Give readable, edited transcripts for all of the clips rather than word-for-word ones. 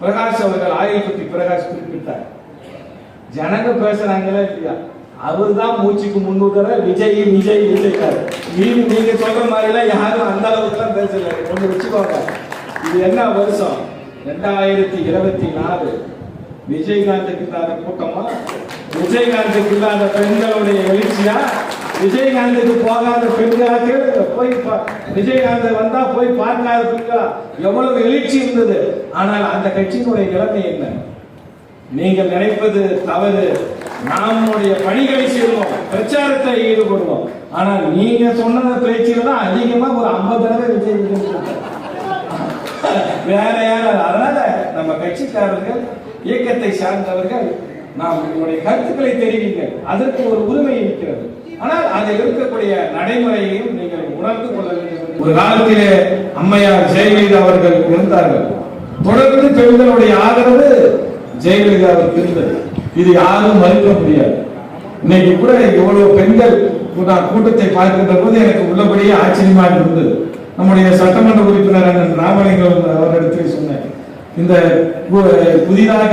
பிரகாஷ் அவர்கள் ஆயுள் பற்றி பிரகாஷ் குறிப்பிட்டார். ஜனங்க பேசுறாங்களே இல்லையா, அவர்தான் மூச்சுக்கு முன்னுக்கிற விஜய் விஜய் விஜய்க்காரு. நீங்க சொல்ற மாதிரி எல்லாம் யாரும் அந்த அளவுக்கு எல்லாம் பேசல. ஒண்ணு வச்சுக்கோங்க, இது என்ன வருஷம் 2024. விஜயகாந்துக்கு இல்லாத கூட்டமா, விஜயகாந்துக்கு இல்லாத பெண்களுடைய எழுச்சியா, விஜயகாந்துக்கு போகாத பெண்களுக்கு போய் விஜயகாந்த் வந்தா போய் பார்க்காத பெண்களா, எவ்வளவு எழுச்சி இருந்தது. ஆனால் அந்த கட்சியினுடைய நிலைமை என்ன? நீங்கள் நினைப்பது தவறு. நம்முடைய பணிகளை செய்வோம், பிரச்சாரத்தை ஈடுபடுவோம். ஆனால் நீங்க சொன்ன பேச்சில தான் அதிகமா ஒரு 50 தடவை விஜய் வேற யாரும். அதனால நம்ம கட்சிக்காரர்கள், இயக்கத்தை சார்ந்தவர்கள், நாம் உங்களுடைய கருத்துக்களை தெரிவிங்க, அதற்கு ஒரு உரிமை இருக்கிறது. ஆனால் அதில் இருக்கக்கூடிய நடைமுறையையும் நீங்கள் உணர்ந்து கொள்ள வேண்டும். ஒரு காலத்திலே அம்மையார் ஜெயலலிதா அவர்கள் இருந்தார்கள். தொடர்ந்து பெண்களுடைய ஆதரவு ஜெயலலிதாவுக்கு இருந்தது. இது யாரும் மறுக்க முடியாது. இன்னைக்கு கூட எவ்வளவு பெண்கள் நான் கூட்டத்தை பார்க்கின்ற போது எனக்கு உள்ளபடியே ஆச்சரியமாக இருந்தது. நம்முடைய சட்டமன்ற உறுப்பினர் ராமலிங்கம் அவரிடத்தில் சொன்னேன், இந்த புதிதாக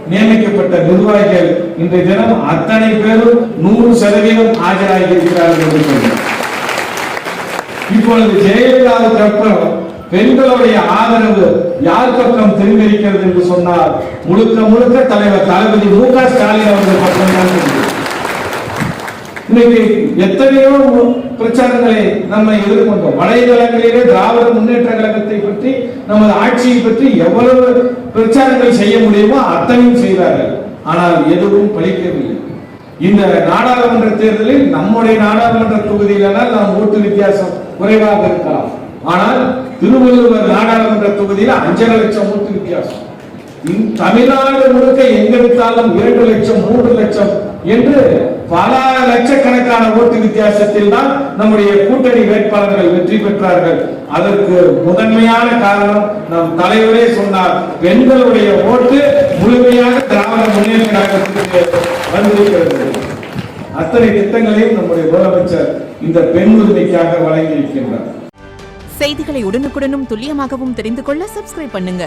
நியமிக்கப்பட்ட நிர்வாகிகள் இன்றைய தினம் அத்தனை பேரும் 100% ஆஜராகி இருக்கிறார்கள் என்று சொன்னார். இப்பொழுது ஜெயலலிதாவுக்கு அப்புறம் பெண்களுடைய ஆதரவு யார் பக்கம் திரும்பியிருக்கிறது என்று சொன்னால் முழுக்க முழுக்க தலைவர் தளபதி மு.க. ஸ்டாலின் அவர்கள் பக்கம் தான். இன்னைக்கு எத்தனையோ பிரச்சாரங்களை நம்ம எதிர்கொண்டோம். வலைதளங்களிலே திராவிட முன்னேற்ற கழகத்தை பற்றி, நமது ஆட்சியை பற்றி எவ்வளவு பிரச்சாரங்கள் செய்ய முடியுமோ அத்தனையும் செய்தார்கள். ஆனால் எதுவும் பலிக்கவில்லை. இந்த நாடாளுமன்ற தேர்தலில் நம்முடைய நாடாளுமன்ற தொகுதியிலான நாம் ஓட்டு வித்தியாசம் குறைவாக இருக்கலாம். ஆனால் திருவள்ளுவர் நாடாளுமன்ற தொகுதியில் 5.5 லட்சம் ஓட்டு வித்தியாசம். தமிழ்நாடு முழுக்க எங்கெடுத்தாலும் 2 லட்சம் 3 லட்சம் என்று பல லட்சக்கணக்கான ஓட்டு வித்தியாசத்தில் தான் நம்முடைய கூட்டணி வேட்பாளர்கள் வெற்றி பெற்றார்கள். அதற்கு முதன்மையான காரணம் நம் தலைவரே சொன்னார், பெண்களுடைய ஓட்டு முழுமையாக திராவிட முன்னேற்ற கழகத்திற்கு வந்திருக்கிறது. அத்தனை திட்டங்களையும் நம்முடைய முதலமைச்சர் இந்த பெண் உரிமைக்காக வழங்கி இருக்கின்றார். செய்திகளை உடனுக்குடனும் துல்லியமாகவும் தெரிந்து கொள்ள சப்ஸ்கிரைப் பண்ணுங்க.